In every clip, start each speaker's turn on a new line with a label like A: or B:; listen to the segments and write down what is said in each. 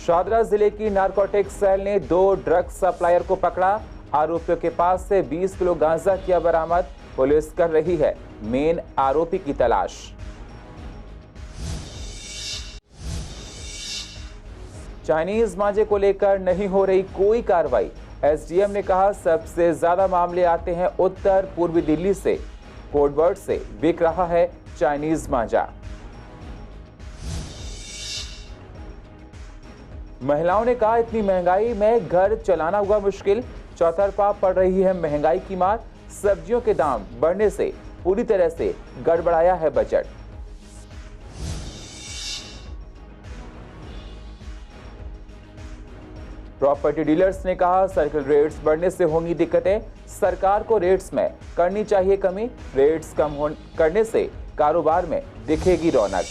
A: शादरा जिले की narcotics cell ने 2 ड्रग सप्लायर को पकड़ा। आरोपियों के पास से 20 किलो गांजा किया बरामद। पुलिस कर रही है मेन आरोपी की तलाश। चाइनीज मांझे को लेकर नहीं हो रही कोई कार्रवाई। एसडीएम ने कहा सबसे ज्यादा मामले आते हैं उत्तर पूर्वी दिल्ली से। कोडवर्ड से बिक रहा है चाइनीज मांझा। महिलाओं ने कहा इतनी महंगाई में घर चलाना हुआ मुश्किल। चौतरफा पड़ रही है महंगाई की मार। सब्जियों के दाम बढ़ने से पूरी तरह से गड़बड़ाया है बजट। प्रॉपर्टी डीलर्स ने कहा सर्किल रेट्स बढ़ने से होंगी दिक्कतें। सरकार को रेट्स में करनी चाहिए कमी। रेट्स कम करने से कारोबार में दिखेगी रौनक।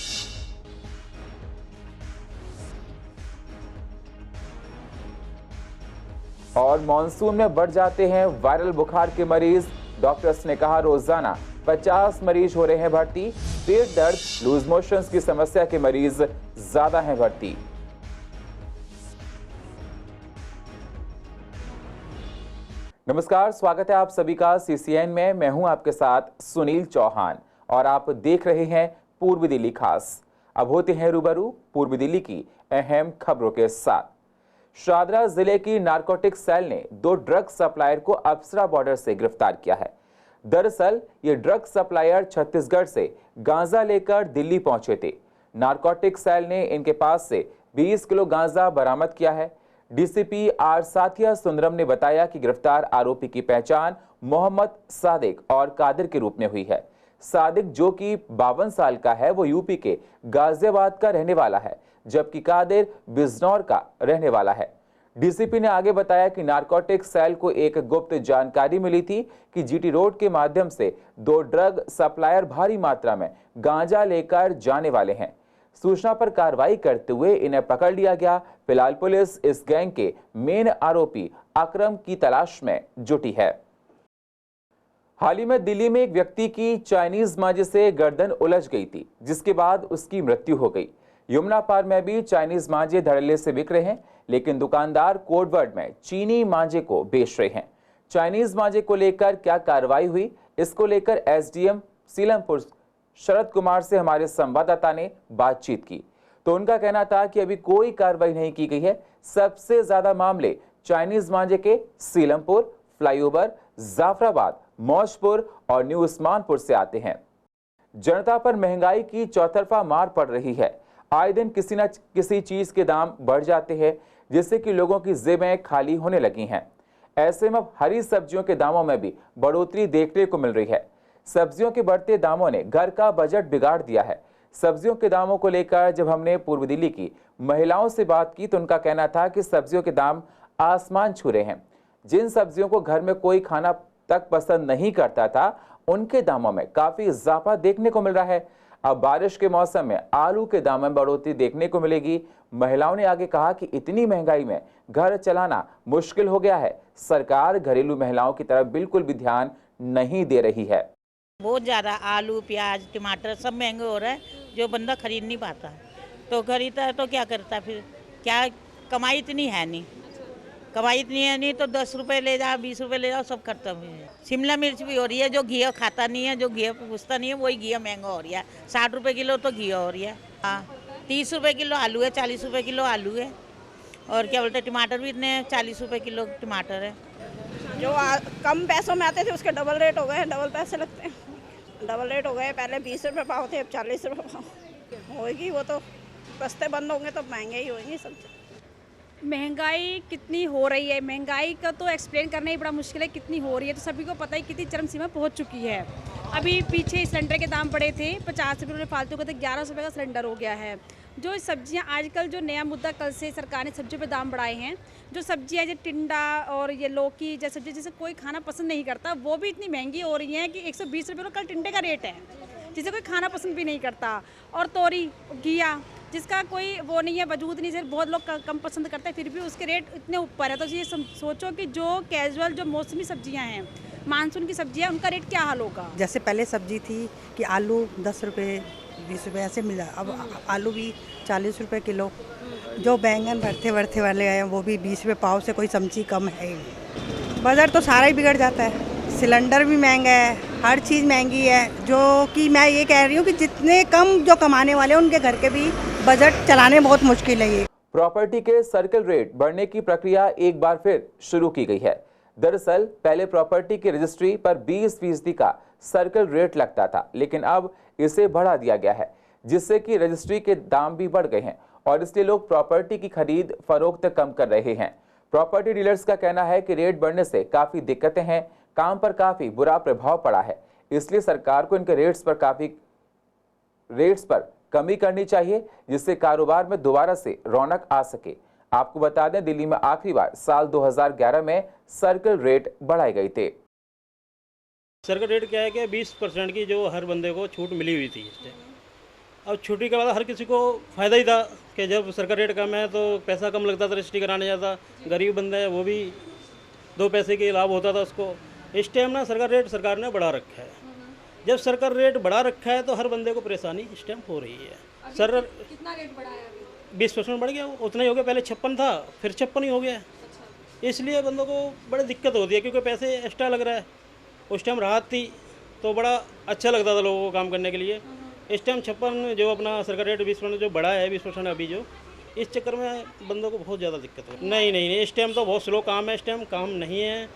A: और मॉनसून में बढ़ जाते हैं वायरल बुखार के मरीज। डॉक्टर्स ने कहा रोजाना 50 मरीज हो रहे हैं भर्ती। पेट दर्द, लूज मोशंस की समस्या के मरीज ज्यादा हैं भर्ती। नमस्कार, स्वागत है आप सभी का सीसीएन में। मैं हूं आपके साथ सुनील चौहान और आप देख रहे हैं पूर्वी दिल्ली खास। अब होते हैं रूबरू पूर्वी दिल्ली की अहम खबरों के साथ। शादरा जिले की नारकोटिक्स सेल ने 2 ड्रग सप्लायर को अप्सरा बॉर्डर से गिरफ्तार किया है। दरअसल ये ड्रग सप्लायर छत्तीसगढ़ से गांजा लेकर दिल्ली पहुंचे थे। नारकोटिक्स सेल ने इनके पास से 20 किलो गांजा बरामद किया है। डीसीपी आर साथिया सुंदरम ने बताया कि गिरफ्तार आरोपी की पहचान मोहम्मद सादिक और कादिर के रूप में हुई है। सादिक जो कि 52 साल का है, वो यूपी के गाजियाबाद का रहने वाला है, जबकि कादिर बिजनौर का रहने वाला है। डीसीपी ने आगे बताया कि नारकोटिक्स सेल को एक गुप्त जानकारी मिली थी कि जीटी रोड के माध्यम से 2 ड्रग सप्लायर भारी मात्रा में गांजा लेकर जाने वाले हैं। सूचना पर कार्रवाई करते हुए इन्हें पकड़ लिया गया। फिलहाल पुलिस इस गैंग के मेन आरोपी अकरम की तलाश में जुटी है। हाल ही में दिल्ली में एक व्यक्ति की चाइनीज मांझे से गर्दन उलझ गई थी, जिसके बाद उसकी मृत्यु हो गई। यमुना पार में भी चाइनीज मांझे धड़ल्ले से बिक रहे हैं, लेकिन दुकानदार कोडवर्ड में चीनी मांझे को बेच रहे हैं। चाइनीज मांझे को लेकर क्या कार्रवाई हुई, इसको लेकर एसडीएम सीलमपुर शरद कुमार से हमारे संवाददाता ने बातचीत की, तो उनका कहना था कि अभी कोई कार्रवाई नहीं की गई है। सबसे ज्यादा मामले चाइनीज मांझे के सीलमपुर, फ्लाईओवर, जाफराबाद, मौजपुर और न्यू उस्मानपुर से आते हैं। जनता पर महंगाई की चौतरफा मार पड़ रही है। आए दिन किसी न किसी चीज के दाम बढ़ जाते हैं, जिससे कि लोगों की जेबें खाली होने लगी हैं। ऐसे में हरी सब्जियों के दामों में भी बढ़ोतरी देखने को मिल रही है। सब्जियों के बढ़ते दामों ने घर का बजट बिगाड़ दिया है। सब्जियों के दामों को लेकर जब हमने पूर्वी दिल्ली की महिलाओं से बात की, तो उनका कहना था कि सब्जियों के दाम आसमान छू रहे हैं। जिन सब्जियों को घर में कोई खाना तक पसंद नहीं करता था, उनके दामों में काफी इजाफा देखने को मिल रहा है। अब बारिश के मौसम में आलू के दाम में बढ़ोतरी देखने को मिलेगी। महिलाओं ने आगे कहा कि इतनी महंगाई में घर चलाना मुश्किल हो गया है। सरकार घरेलू महिलाओं की तरफ बिल्कुल भी ध्यान नहीं दे रही है।
B: बहुत ज़्यादा आलू, प्याज, टमाटर सब महंगे हो रहे हैं, जो बंदा खरीद नहीं पाता। तो खरीदता है तो क्या करता, फिर क्या कमाई इतनी है नहीं। कमाई इतनी है नहीं तो 10 रुपए ले जाओ, 20 रुपए ले जाओ, सब खत्म है। शिमला मिर्च भी हो रही है, जो घी खाता नहीं है, जो घी पूछता नहीं है, वही घी महंगा हो रहा है। 60 रुपए किलो तो घी हो रही है। हाँ, 30 रुपए किलो आलू है, 40 रुपए किलो आलू है। और क्या बोलते हैं, टमाटर भी इतने 40 रुपए किलो टमाटर है।
C: जो कम पैसों में आते थे उसके डबल रेट हो गए, डबल पैसे लगते हैं। डबल रेट हो गए, पहले 20 रुपये पाव थे, अब 40 रुपये पाव होगी। वो तो सस्ते बंद होंगे तो महंगे ही होंगे सब।
D: महंगाई कितनी हो रही है, महंगाई का तो एक्सप्लेन करना ही बड़ा मुश्किल है। कितनी हो रही है तो सभी को पता है, कितनी चरम सीमा पहुंच चुकी है। अभी पीछे सिलेंडर के दाम बढ़े थे 50 रुपये फालतू का, तो 1100 रुपये का सिलेंडर हो गया है। जो सब्जियां आजकल, जो नया मुद्दा कल से सरकार ने सब्जियों पे दाम बढ़ाए हैं, जो सब्जियां जैसे टिंडा और ये लौकी जैसे सब्जी जिसे कोई खाना पसंद नहीं करता, वो भी इतनी महंगी हो रही हैं कि 120 रुपये कल टिंडे का रेट है, जिसे कोई खाना पसंद भी नहीं करता। और तोरी, घिया, जिसका कोई वो नहीं है, वजूद नहीं, सिर्फ बहुत लोग कम पसंद करते हैं, फिर भी उसके रेट इतने ऊपर है। तो ये सोचो कि जो कैजुअल, जो मौसमी सब्जियां हैं, मानसून की सब्जियाँ उनका रेट क्या हाल होगा?
E: जैसे पहले सब्जी थी कि आलू 10 रुपये 20 रुपये ऐसे मिला, अब आलू भी 40 रुपये किलो। जो बैंगन भरते वाले हैं वो भी 20 रुपये पाव से कोई सब्जी कम है ही नहीं। बाजार तो सारा ही बिगड़ जाता है, सिलेंडर भी महंगा है, हर चीज़ महंगी है। जो कि मैं ये कह रही हूँ कि जितने कम जो कमाने वाले हैं उनके घर के भी बजट चलाने बहुत मुश्किल है। ये
A: प्रॉपर्टी के सर्कल रेट बढ़ने की प्रक्रिया एक बार फिर शुरू की गई है। दरअसल पहले प्रॉपर्टी की रजिस्ट्री पर 20% का सर्कल रेट लगता था, लेकिन अब इसे बढ़ा दिया गया है, जिससे कि रजिस्ट्री के दाम भी बढ़ गए हैं और इसलिए लोग प्रॉपर्टी की खरीद फरोख्त कम कर रहे हैं। प्रॉपर्टी डीलर्स का कहना है कि रेट बढ़ने से काफी दिक्कतें हैं, काम पर काफी बुरा प्रभाव पड़ा है, इसलिए सरकार को इनके रेट्स पर कमी करनी चाहिए, जिससे कारोबार में दोबारा से रौनक आ सके। आपको बता दें, दिल्ली में आखिरी बार साल 2011 में सर्कल रेट बढ़ाए गए थे।
F: सर्कल रेट क्या है कि 20% की जो हर बंदे को छूट मिली हुई थी। अब छुट्टी के बाद हर किसी को फ़ायदा ही था कि जब सर्कल रेट कम है तो पैसा कम लगता था, रजिस्ट्री कराने जाता। गरीब बंदा है वो भी 2 पैसे के लाभ होता था उसको। इस टाइम ना सर्कल रेट सरकार ने बढ़ा रखा है। जब सर्कल रेट बढ़ा रखा है तो हर बंदे को परेशानी इस टाइम हो रही है। सर
D: कितना रेट बढ़ा है अभी?
F: 20% बढ़ गया, उतना ही हो गया। पहले 56 था, फिर 56 ही हो गया। इसलिए बंदों को बड़ी दिक्कत होती है क्योंकि पैसे एक्स्ट्रा लग रहा है। उस टाइम राहत थी तो बड़ा अच्छा लगता था लोगों को काम करने के लिए। इस टाइम 56 जो अपना सरकार रेट 20% जो बढ़ा है 20% अभी जो, इस चक्कर में बंदों को बहुत ज़्यादा दिक्कत हो। नहीं, इस टाइम तो बहुत स्लो काम है। इस टाइम काम नहीं है,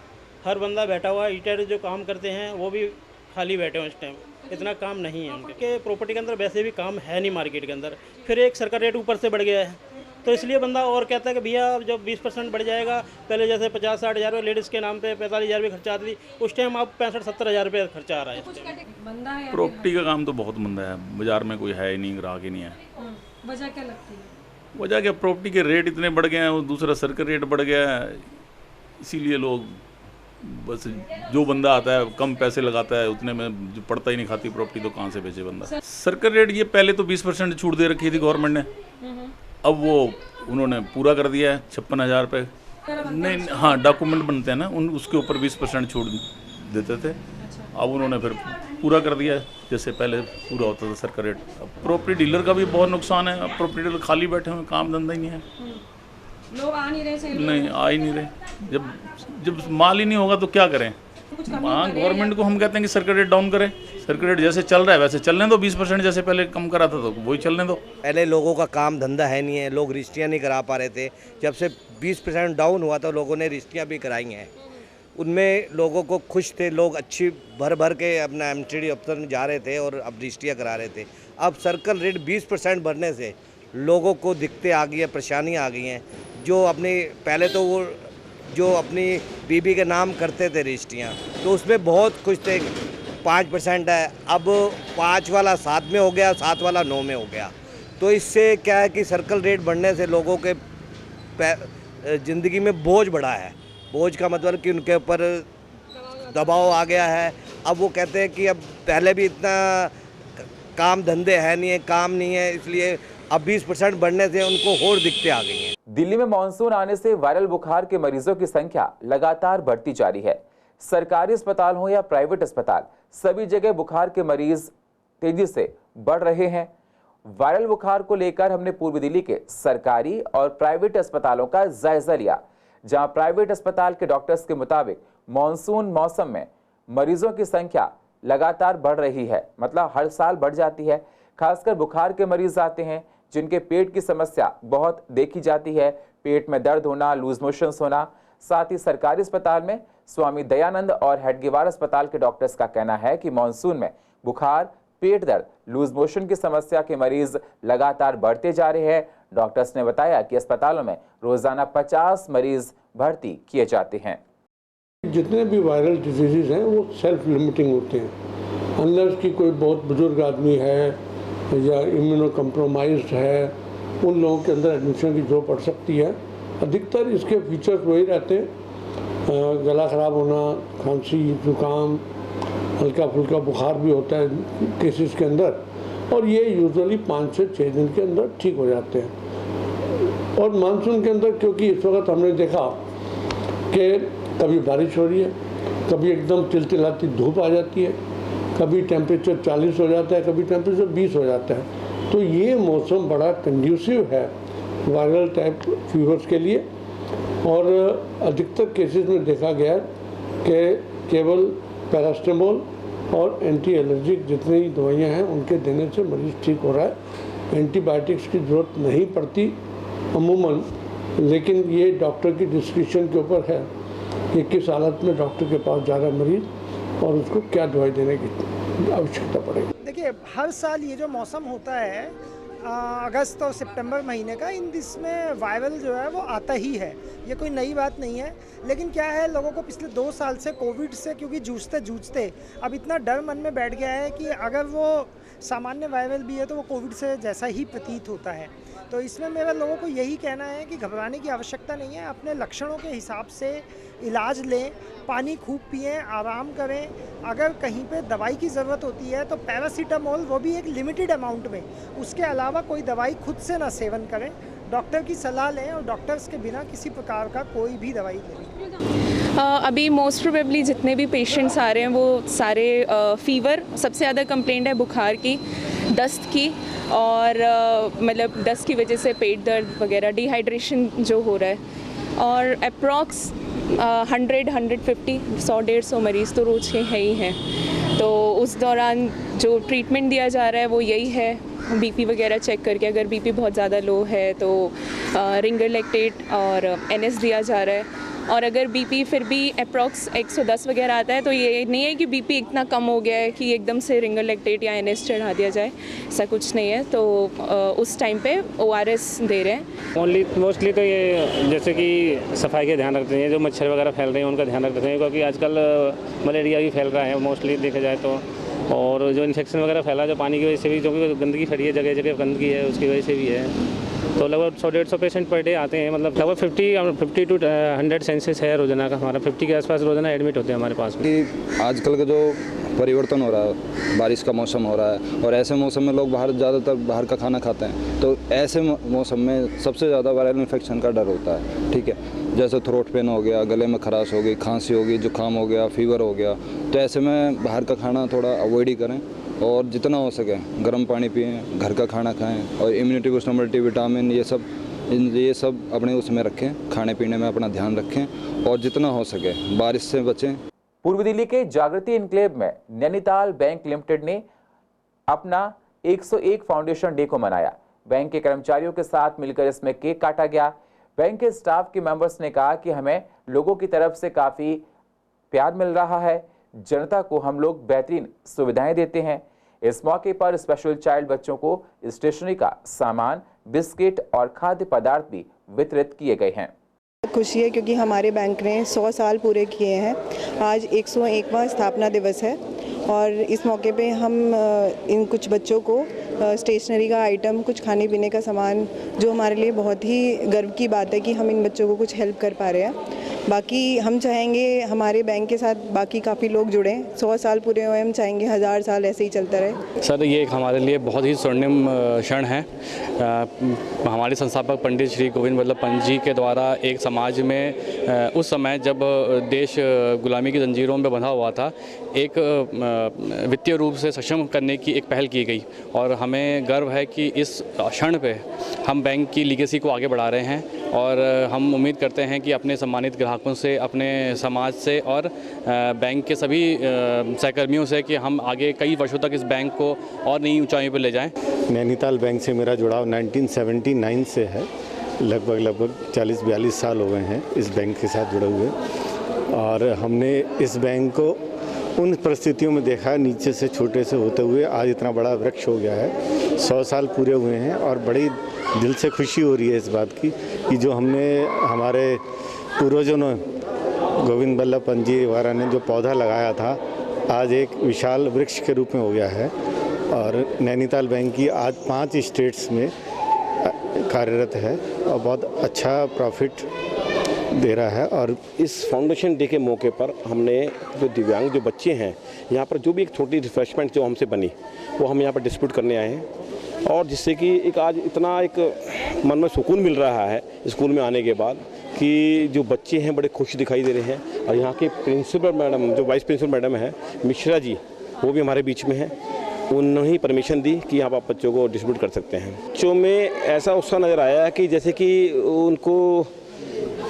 F: हर बंदा बैठा हुआ है। ईटेड जो काम करते हैं वो भी खाली बैठे हुए इस टाइम, इतना काम नहीं है उनके। प्रॉपर्टी के अंदर वैसे भी काम है नहीं मार्केट के अंदर, फिर एक सरकार रेट ऊपर से बढ़ गया है तो इसलिए बंदा और कहता है कि भैया अब जब 20% बढ़ जाएगा, पहले जैसे 50-60 हज़ार रुपये लेडीज़ के नाम पे 45 हज़ार रुपये खर्चा आती थी, उस टाइम अब 65-70 हज़ार रुपये खर्चा आ रहा है इस टाइम।
G: प्रॉपर्टी का काम तो बहुत मंदा है, बाजार में कोई है ही नहीं, ग्राहक ही नहीं है।
D: वजह क्या लगती है?
G: वजह क्या, प्रॉपर्टी के रेट इतने बढ़ गए हैं और दूसरा सर्कल रेट बढ़ गया है, इसीलिए लोग बस जो बंदा आता है कम पैसे लगाता है, उतने में जो पड़ता ही नहीं खाती प्रॉपर्टी तो कहाँ से बेचे बंदा। सर्कल रेट ये पहले तो 20% छूट दे रखी थी गवर्नमेंट ने, अब वो उन्होंने पूरा कर दिया है 56 हज़ार रुपये। नहीं, हाँ डॉक्यूमेंट बनते हैं ना उसके ऊपर 20% छूट देते थे, अब उन्होंने फिर पूरा कर दिया है जैसे पहले पूरा होता था सर्कल रेट। अब प्रॉपर्टी डीलर का भी बहुत नुकसान है, अब प्रॉपर्टी डीलर खाली बैठे हुए, काम धंधा ही नहीं है,
D: लोग आ नहीं रहे,
G: नहीं आ ही नहीं रहे। जब माल ही नहीं होगा तो क्या करें। हाँ, गवर्नमेंट को हम कहते हैं कि सर्कल रेट डाउन करें, सर्कल रेट जैसे चल रहा है वैसे चलने दो, 20% जैसे पहले कम करा था तो वही चलने दो।
H: पहले लोगों का काम धंधा है नहीं है, लोग रजिस्ट्रियाँ नहीं करा पा रहे थे। जब से 20% डाउन हुआ तो लोगों ने रजिस्ट्रियाँ भी कराई हैं, उनमें लोगों को खुश थे, लोग अच्छी भर के अपना MTD अफसर में जा रहे थे और अब रजिस्ट्रियाँ करा रहे थे। अब सर्कल रेट 20% बढ़ने से लोगों को दिक्कतें आ गई है, परेशानियाँ आ गई हैं। जो अपनी पहले तो वो जो अपनी बीबी के नाम करते थे रजिस्ट्रियाँ तो उसमें बहुत खुश थे, 5% है, अब 5 वाला 7 में हो गया, 7 वाला 9 में हो गया। तो इससे क्या है कि सर्कल रेट बढ़ने से लोगों के ज़िंदगी में बोझ बढ़ा है। बोझ का मतलब कि उनके ऊपर दबाव आ गया है। अब वो कहते हैं कि अब पहले भी इतना काम धंधे है नहीं है, काम नहीं है, इसलिए अब 20% बढ़ने से उनको और दिक्कतें आ गई हैं।
A: दिल्ली में मानसून आने से वायरल बुखार के मरीजों की संख्या लगातार बढ़ती जा रही है। सरकारी अस्पताल हो या प्राइवेट अस्पताल, सभी जगह बुखार के मरीज तेजी से बढ़ रहे हैं। वायरल बुखार को लेकर हमने पूर्वी दिल्ली के सरकारी और प्राइवेट अस्पतालों का जायजा लिया, जहां प्राइवेट अस्पताल के डॉक्टर्स के मुताबिक मानसून मौसम में मरीजों की संख्या लगातार बढ़ रही है, मतलब हर साल बढ़ जाती है। खासकर बुखार के मरीज आते हैं जिनके पेट की समस्या बहुत देखी जाती है, पेट में दर्द होना, लूज मोशंस होना। साथ ही सरकारी अस्पताल में स्वामी दयानंद और हेडगेवार अस्पताल के डॉक्टर्स का कहना है कि मानसून में बुखार, पेट दर्द, लूज मोशन की समस्या के मरीज लगातार बढ़ते जा रहे हैं। डॉक्टर्स ने बताया कि अस्पतालों में रोजाना 50 मरीज भर्ती किए जाते हैं।
I: जितने भी वायरल डिजीज़ हैं वो सेल्फ लिमिटिंग होते हैं। अनलेस कि कोई बहुत बुजुर्ग आदमी है या इम्यूनो कम्प्रोमाइज्ड है, उन लोगों के अंदर एडमिशन की जरूरत पड़ सकती है। अधिकतर इसके फीचर्स वही रहते हैं, गला ख़राब होना, खांसी, जुकाम, हल्का फुल्का बुखार भी होता है केसेस के अंदर, और ये यूजुअली 5 से 6 दिन के अंदर ठीक हो जाते हैं। और मानसून के अंदर क्योंकि इस वक्त हमने देखा कि कभी बारिश हो रही है, कभी एकदम चिलचिलाती धूप आ जाती है, कभी टेम्परेचर 40 हो जाता है, कभी टेम्परेचर 20 हो जाता है। तो ये मौसम बड़ा कंड्यूसिव है वायरल टाइप फीवर्स के लिए। और अधिकतर केसेस में देखा गया कि केवल पैरास्टामोल और एंटी एलर्जिक जितनी दवाइयाँ हैं उनके देने से मरीज़ ठीक हो रहा है। एंटीबायोटिक्स की ज़रूरत नहीं पड़ती अमूमन, लेकिन ये डॉक्टर की डिस्क्रिप्शन के ऊपर है कि किस हालत में डॉक्टर के पास जा रहा है मरीज़ और उसको क्या दवाई देने की आवश्यकता पड़ेगी।
J: देखिए, हर साल ये जो मौसम होता है अगस्त और सितंबर महीने का, इसमें वायरल जो है वो आता ही है, ये कोई नई बात नहीं है। लेकिन क्या है, लोगों को पिछले 2 साल से कोविड से क्योंकि जूझते अब इतना डर मन में बैठ गया है कि अगर वो सामान्य वायरल भी है तो वो कोविड से जैसा ही प्रतीत होता है। तो इसमें मेरा लोगों को यही कहना है कि घबराने की आवश्यकता नहीं है, अपने लक्षणों के हिसाब से इलाज लें, पानी खूब पिएं, आराम करें। अगर कहीं पे दवाई की ज़रूरत होती है तो पैरासीटामोल, वो भी एक लिमिटेड अमाउंट में, उसके अलावा कोई दवाई खुद से ना सेवन करें, डॉक्टर की सलाह लें और डॉक्टर्स के बिना किसी प्रकार का कोई भी दवाई लें।
K: अभी मोस्ट प्रोबेबली जितने भी पेशेंट्स आ रहे हैं वो सारे फ़ीवर, सबसे ज़्यादा कंप्लेंट है बुखार की, दस्त की, और मतलब दस्त की वजह से पेट दर्द वगैरह, डिहाइड्रेशन जो हो रहा है। और अप्रॉक्स 100-150, 100-150 मरीज़ तो रोज़ के हैं ही हैं। तो उस दौरान जो ट्रीटमेंट दिया जा रहा है वो यही है, बीपी वगैरह चेक करके, अगर बीपी बहुत ज़्यादा लो है तो रिंगर लैक्टेट और NS दिया जा रहा है। और अगर बीपी फिर भी अप्रॉक्स 110 वगैरह आता है तो ये नहीं है कि बीपी इतना कम हो गया है कि एकदम से रिंगर लैक्टेट या NS चढ़ा दिया जाए, ऐसा कुछ नहीं है। तो उस टाइम पे ORS दे रहे हैं।
L: मोस्टली तो ये जैसे कि सफाई का ध्यान रखते हैं, जो मच्छर वगैरह फैल रहे हैं उनका ध्यान रखते हैं, क्योंकि आजकल मलेरिया भी फैल रहा है मोस्टली देखा जाए तो। और जो इन्फेक्शन वगैरह फैला जो पानी की वजह से भी, जो गंदगी फैली है, जगह जगह गंदगी है, उसकी वजह से भी है। तो लगभग 100-150 पेशेंट पर डे आते हैं, मतलब लगभग 50 to 100 सेंसेस है रोजाना का हमारा, 50 के आसपास रोजाना एडमिट होते हैं हमारे पास में।
M: आजकल का जो परिवर्तन हो रहा है, बारिश का मौसम हो रहा है और ऐसे मौसम में लोग ज़्यादातर बाहर का खाना खाते हैं, तो ऐसे मौसम में सबसे ज़्यादा वायरल इन्फेक्शन का डर होता है। ठीक है, जैसे थ्रोट पेन हो गया, गले में खराश हो गई, खांसी हो गई, जुकाम हो गया, फीवर हो गया, तो ऐसे में बाहर का खाना थोड़ा अवॉइड ही करें और जितना हो सके गर्म पानी पिएं, घर का खाना खाएं और इम्यूनिटी बूस्ट, मल्टी विटामिन, ये सब अपने उसमें रखें, खाने पीने में अपना ध्यान रखें और जितना हो सके बारिश से बचें।
A: पूर्व दिल्ली के जागृति इनक्लेव में नैनीताल बैंक लिमिटेड ने अपना 101 फाउंडेशन डे को मनाया। बैंक के कर्मचारियों के साथ मिलकर इसमें केक काटा गया। बैंक के स्टाफ के मेंबर्स ने कहा कि हमें लोगों की तरफ से काफ़ी प्यार मिल रहा है, जनता को हम लोग बेहतरीन सुविधाएं देते हैं। इस मौके पर स्पेशल चाइल्ड बच्चों को स्टेशनरी का सामान, बिस्किट और खाद्य पदार्थ भी वितरित किए गए हैं।
N: खुशी है क्योंकि हमारे बैंक ने 100 साल पूरे किए हैं। आज 101वां स्थापना दिवस है और इस मौके पे हम इन कुछ बच्चों को स्टेशनरी का आइटम, कुछ खाने पीने का सामान, जो हमारे लिए बहुत ही गर्व की बात है कि हम इन बच्चों को कुछ हेल्प कर पा रहे हैं। बाकी हम चाहेंगे हमारे बैंक के साथ बाकी काफ़ी लोग जुड़ें। 100 साल पूरे हुए, हम चाहेंगे 1000 साल ऐसे ही चलता रहे।
L: सर, ये हमारे लिए बहुत ही स्वर्णिम क्षण है। हमारे संस्थापक पंडित श्री गोविंद वल्लभ पंत जी के द्वारा एक समाज में उस समय जब देश गुलामी की जंजीरों में बंधा हुआ था, एक वित्तीय रूप से सक्षम करने की एक पहल की गई और हमें गर्व है कि इस क्षण पे हम बैंक की लीगेसी को आगे बढ़ा रहे हैं और हम उम्मीद करते हैं कि अपने सम्मानित ग्राहकों से, अपने समाज से और बैंक के सभी सहकर्मियों से कि हम आगे कई वर्षों तक इस बैंक को और नई ऊंचाइयों पर ले जाएं।
O: नैनीताल बैंक से मेरा जुड़ाव 1979 से है। लगभग 40-42 साल हो गए हैं इस बैंक के साथ जुड़े हुए और हमने इस बैंक को उन परिस्थितियों में देखा, नीचे से छोटे से होते हुए आज इतना बड़ा वृक्ष हो गया है। 100 साल पूरे हुए हैं और बड़ी दिल से खुशी हो रही है इस बात की कि जो हमने हमारे पूर्वजों ने, गोविंद वल्लभ पंत जी वगैरह ने जो पौधा लगाया था, आज एक विशाल वृक्ष के रूप में हो गया है। और नैनीताल बैंक की आज 5 स्टेट्स में कार्यरत है और बहुत अच्छा प्रॉफिट दे रहा है। और
P: इस फाउंडेशन डे के मौके पर हमने जो दिव्यांग जो बच्चे हैं यहाँ पर, जो भी एक छोटी रिफ्रेशमेंट जो हमसे बनी वो हम यहाँ पर डिस्ट्रीब्यूट करने आए हैं और जिससे कि एक आज इतना एक मन में सुकून मिल रहा है स्कूल में आने के बाद कि जो बच्चे हैं बड़े खुश दिखाई दे रहे हैं। और यहाँ के प्रिंसिपल मैडम, जो वाइस प्रिंसिपल मैडम है मिश्रा जी, वो भी हमारे बीच में हैं। उन्होंने ही परमिशन दी कि यहाँ आप बच्चों को डिस्ट्रीब्यूट कर सकते हैं। बच्चों में ऐसा उत्साह नज़र आया है कि जैसे कि उनको,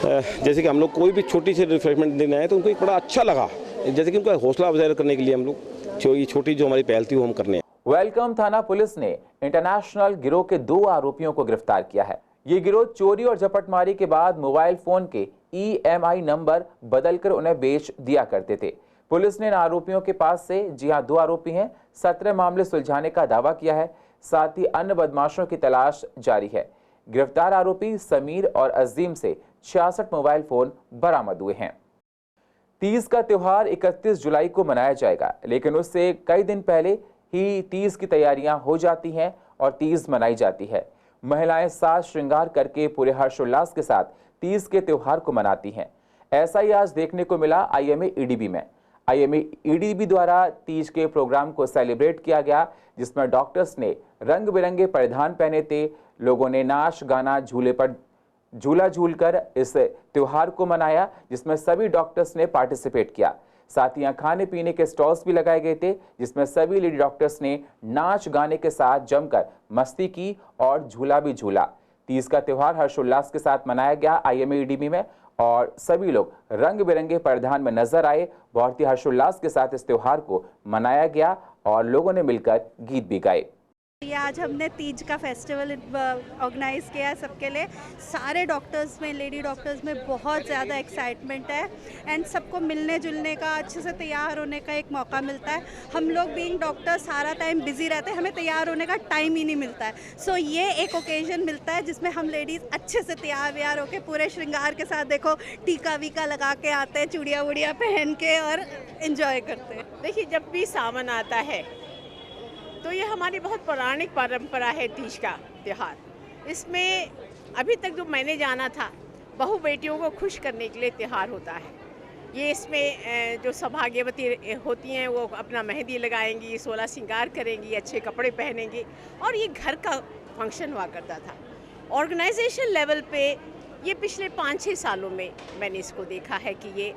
P: जैसे कि हम लोग कोई भी छोटी सी रिफ्रेशमेंट देना है तो उनको एक बड़ा अच्छा लगा, जैसे कि उनका हौसला अफजाई करने के लिए हम लोग ये छोटी जो हमारी पहल थी वो हम करने।
A: वेलकम थाना पुलिस ने इंटरनेशनल गिरोह के 2 आरोपियों को गिरफ्तार किया है। ये गिरोह चोरी और झपटमारी के बाद मोबाइल फोन के EMI नंबर बदलकर उन्हें बेच दिया करते थे। पुलिस ने इन आरोपियों के पास से, जी हां 2 आरोपी हैं, 17 मामले सुलझाने का दावा किया है। साथ ही अन्य बदमाशों की तलाश जारी है। गिरफ्तार आरोपी समीर और अजीम से 66 मोबाइल फोन बरामद हुए हैं। तीज का त्योहार 31 जुलाई को मनाया जाएगा, लेकिन उससे कई दिन पहले ही तीज की तैयारियां हो जाती हैं और तीज मनाई जाती है। महिलाएं साज श्रृंगार करके पूरे हर्षोल्लास के साथ तीज के त्योहार को मनाती हैं। ऐसा ही आज देखने को मिला IMA EDB में। IMA EDB द्वारा तीज के प्रोग्राम को सेलिब्रेट किया गया, जिसमें डॉक्टर्स ने रंग बिरंगे परिधान पहने थे। लोगों ने नाच गाना, झूले पर झूला झूलकर इस त्योहार को मनाया, जिसमें सभी डॉक्टर्स ने पार्टिसिपेट किया। साथ ही यहाँ खाने पीने के स्टॉल्स भी लगाए गए थे, जिसमें सभी लेडी डॉक्टर्स ने नाच गाने के साथ जमकर मस्ती की और झूला भी झूला। तीज का त्योहार हर्षोल्लास के साथ मनाया गया IMA EDB में और सभी लोग रंग बिरंगे परिधान में नजर आए। बहुत ही हर्षोल्लास के साथ इस त्योहार को मनाया गया और लोगों ने मिलकर गीत भी गाए।
Q: ये आज हमने तीज का फेस्टिवल ऑर्गेनाइज किया है सबके लिए। सारे डॉक्टर्स में, लेडी डॉक्टर्स में बहुत ज़्यादा एक्साइटमेंट है एंड सबको मिलने जुलने का, अच्छे से तैयार होने का एक मौका मिलता है। हम लोग बीइंग डॉक्टर सारा टाइम बिजी रहते हैं, हमें तैयार होने का टाइम ही नहीं मिलता है। सो ये एक ओकेजन मिलता है जिसमें हम लेडीज़ अच्छे से तैयार व्यार होकर पूरे श्रृंगार के साथ, देखो टीका वीका लगा के आते हैं, चूड़िया वूड़िया पहन के, और इन्जॉय करते हैं।
R: देखिए, जब भी सावन आता है तो ये हमारी बहुत पौराणिक परंपरा है तीज का त्यौहार। इसमें अभी तक जो मैंने जाना था, बहू बेटियों को खुश करने के लिए त्यौहार होता है ये। इसमें जो सौभाग्यवती होती हैं वो अपना मेहंदी लगाएंगी, 16 श्रृंगार करेंगी, अच्छे कपड़े पहनेंगी, और ये घर का फंक्शन हुआ करता था। ऑर्गेनाइजेशन लेवल पे ये पिछले 5-6 सालों में मैंने इसको देखा है कि ये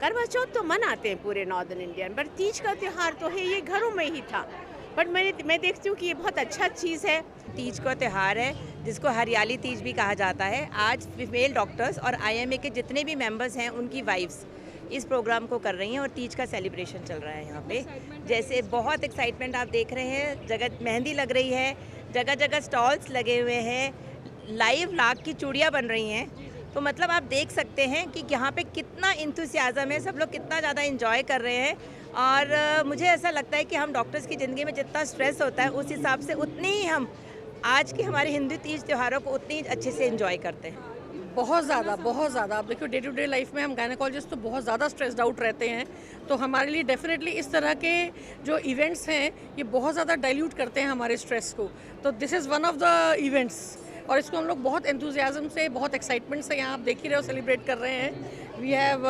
R: करवा चौथ तो मनाते हैं पूरे नॉर्दर्न इंडिया में, पर तीज का त्यौहार तो है ये घरों में ही था। बट मैं देखती हूँ कि ये बहुत अच्छा चीज़ है।
S: तीज का त्यौहार है जिसको हरियाली तीज भी कहा जाता है। आज फीमेल डॉक्टर्स और IMA के जितने भी मेंबर्स हैं उनकी वाइफ्स इस प्रोग्राम को कर रही हैं और तीज का सेलिब्रेशन चल रहा है यहाँ पे। जैसे बहुत एक्साइटमेंट आप देख रहे हैं, जगह मेहंदी लग रही है, जगह जगह स्टॉल्स लगे हुए हैं, लाइव लाख की चूड़ियाँ बन रही हैं। तो मतलब आप देख सकते हैं कि यहाँ पे कितना इंथुसियाज़म है, सब लोग कितना ज़्यादा इंजॉय कर रहे हैं। और मुझे ऐसा लगता है कि हम डॉक्टर्स की ज़िंदगी में जितना स्ट्रेस होता है, उस हिसाब से उतनी ही हम आज की हमारे हिंदू तीज त्योहारों को उतनी अच्छे से एंजॉय करते हैं।
T: बहुत ज़्यादा। आप देखो, डे टू डे लाइफ में हम गायनेकोलॉजिस्ट तो बहुत ज़्यादा स्ट्रेस्ड आउट रहते हैं, तो हमारे लिए डेफिनेटली इस तरह के जो इवेंट्स हैं ये बहुत ज़्यादा डाइल्यूट करते हैं हमारे स्ट्रेस को। तो this is one of the events और इसको हम लोग बहुत एंथुजियाज्म से, बहुत एक्साइटमेंट से यहाँ आप देख ही रहे हो सेलिब्रेट कर रहे हैं। वी हैव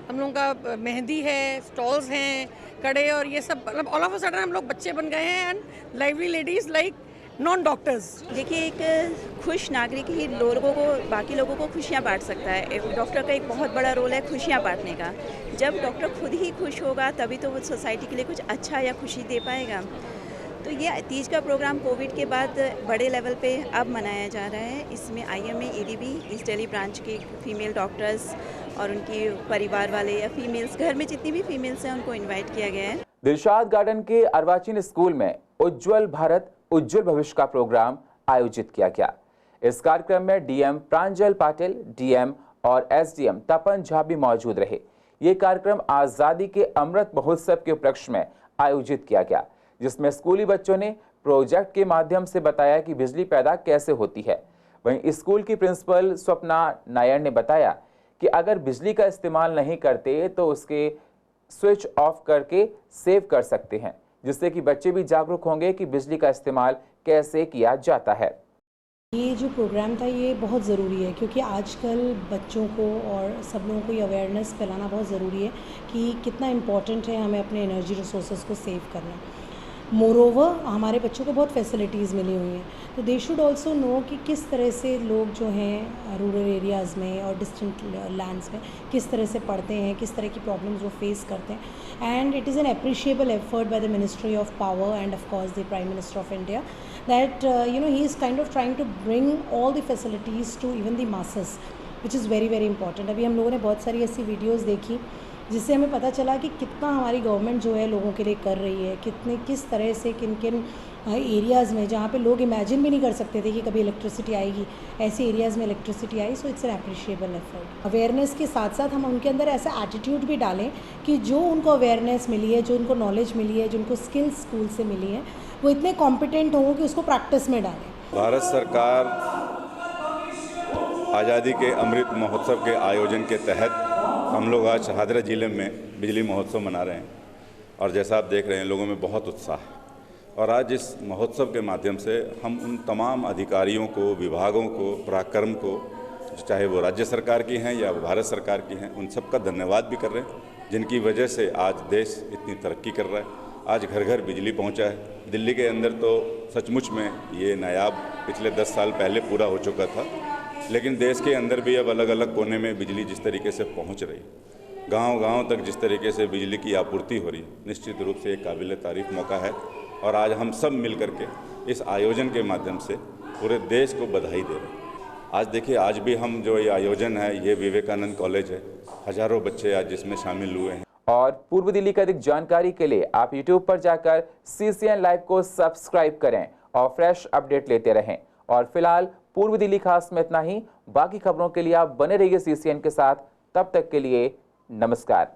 T: हम लोगों का मेहंदी है, स्टॉल्स हैं, कड़े, और ये सब मतलब ऑल ऑफ अ सडन हम लोग बच्चे बन गए हैं and lively ladies like non doctors.
U: देखिए, एक खुश नागरिक ही लोगों को, बाकी लोगों को खुशियाँ बांट सकता है। एक डॉक्टर का एक बहुत बड़ा रोल है खुशियाँ बांटने का। जब डॉक्टर खुद ही खुश होगा तभी तो वो सोसाइटी के लिए कुछ अच्छा या खुशी दे पाएगा। तो ये तीज का प्रोग्राम कोविड के बाद बड़े लेवल पे अब मनाया जा रहा है। इसमें IMA EDB east Delhi branch के फीमेल डॉक्टर्स और उनके परिवार वाले या फीमेल्स, घर में जितनी भी फीमेल्स हैं उनको इनवाइट किया गया है।
A: दिलशाद गार्डन के अर्वाचीन स्कूल में उज्जवल भारत उज्जवल भविष्य का प्रोग्राम आयोजित किया गया। इस कार्यक्रम में DM प्रांजल पाटिल, DM और SDM तपन झा भी मौजूद रहे। ये कार्यक्रम आज़ादी के अमृत महोत्सव के उपलक्ष्य में आयोजित किया गया, जिसमें स्कूली बच्चों ने प्रोजेक्ट के माध्यम से बताया कि बिजली पैदा कैसे होती है। वहीं स्कूल की प्रिंसिपल स्वप्ना नायर ने बताया कि अगर बिजली का इस्तेमाल नहीं करते तो उसके स्विच ऑफ करके सेव कर सकते हैं, जिससे कि बच्चे भी जागरूक होंगे कि बिजली का इस्तेमाल कैसे किया जाता है।
V: ये जो प्रोग्राम था ये बहुत ज़रूरी है, क्योंकि आजकल बच्चों को और सब लोगों को ये अवेयरनेस फैलाना बहुत ज़रूरी है कि कितना इम्पॉर्टेंट है हमें अपने एनर्जी रिसोर्सेज को सेव करना। मोरोवर हमारे बच्चों को बहुत फैसिलिटीज़ मिली हुई हैं, तो दे शुड ऑल्सो नो कि किस तरह से लोग जो हैं रूरल एरियाज़ में और डिस्टेंट लैंड्स में किस तरह से पढ़ते हैं, किस तरह की प्रॉब्लम्स वो फेस करते हैं। And it is an appreciable effort by the ministry of power and of course the prime minister of India that he is kind of trying to bring all the facilities to even the masses, which is very very important. अभी हम लोगों ने बहुत सारी ऐसी videos देखी जिससे हमें पता चला कि कितना हमारी गवर्नमेंट जो है लोगों के लिए कर रही है, किस तरह से किन किन एरियाज़ में जहाँ पे लोग इमेजिन भी नहीं कर सकते थे कि कभी इलेक्ट्रिसिटी आएगी, ऐसे एरियाज़ में electricity I. So it's an appreciable effort. Awareness के साथ साथ हम उनके अंदर ऐसा एटीट्यूड भी डालें कि जो उनको अवेयरनेस मिली है, जो उनको नॉलेज मिली है, जो उनको स्किल्स स्कूल से मिली है, वो इतने कॉम्पिटेंट हों कि उसको प्रैक्टिस में डालें।
B: भारत सरकार आज़ादी के अमृत महोत्सव के आयोजन के तहत हम लोग आज शहादरा ज़िले में बिजली महोत्सव मना रहे हैं और जैसा आप देख रहे हैं लोगों में बहुत उत्साह है। और आज इस महोत्सव के माध्यम से हम उन तमाम अधिकारियों को, विभागों को, पराक्रम को, चाहे वो राज्य सरकार की हैं या वो भारत सरकार की हैं, उन सब का धन्यवाद भी कर रहे हैं, जिनकी वजह से आज देश इतनी तरक्की कर रहा है। आज घर घर बिजली पहुंचा है। दिल्ली के अंदर तो सचमुच में ये नायाब पिछले 10 साल पहले पूरा हो चुका था, लेकिन देश के अंदर भी अब अलग अलग कोने में बिजली जिस तरीके से पहुंच रही, गांव-गांव तक जिस तरीके से बिजली की आपूर्ति हो रही, निश्चित रूप से एक काबिल तारीफ मौका है। और आज हम सब मिल करके इस आयोजन के माध्यम से पूरे देश को बधाई दे रहे हैं। आज देखिए, आज भी हम जो ये आयोजन है, ये विवेकानंद कॉलेज है, हज़ारों बच्चे आज जिसमें शामिल हुए हैं।
A: और पूर्व दिल्ली की अधिक जानकारी के लिए आप YouTube पर जाकर CCN लाइव को सब्सक्राइब करें और फ्रेश अपडेट लेते रहें। और फिलहाल पूर्व दिल्ली खास में इतना ही। बाकी खबरों के लिए आप बने रहिए CCN के साथ। तब तक के लिए नमस्कार।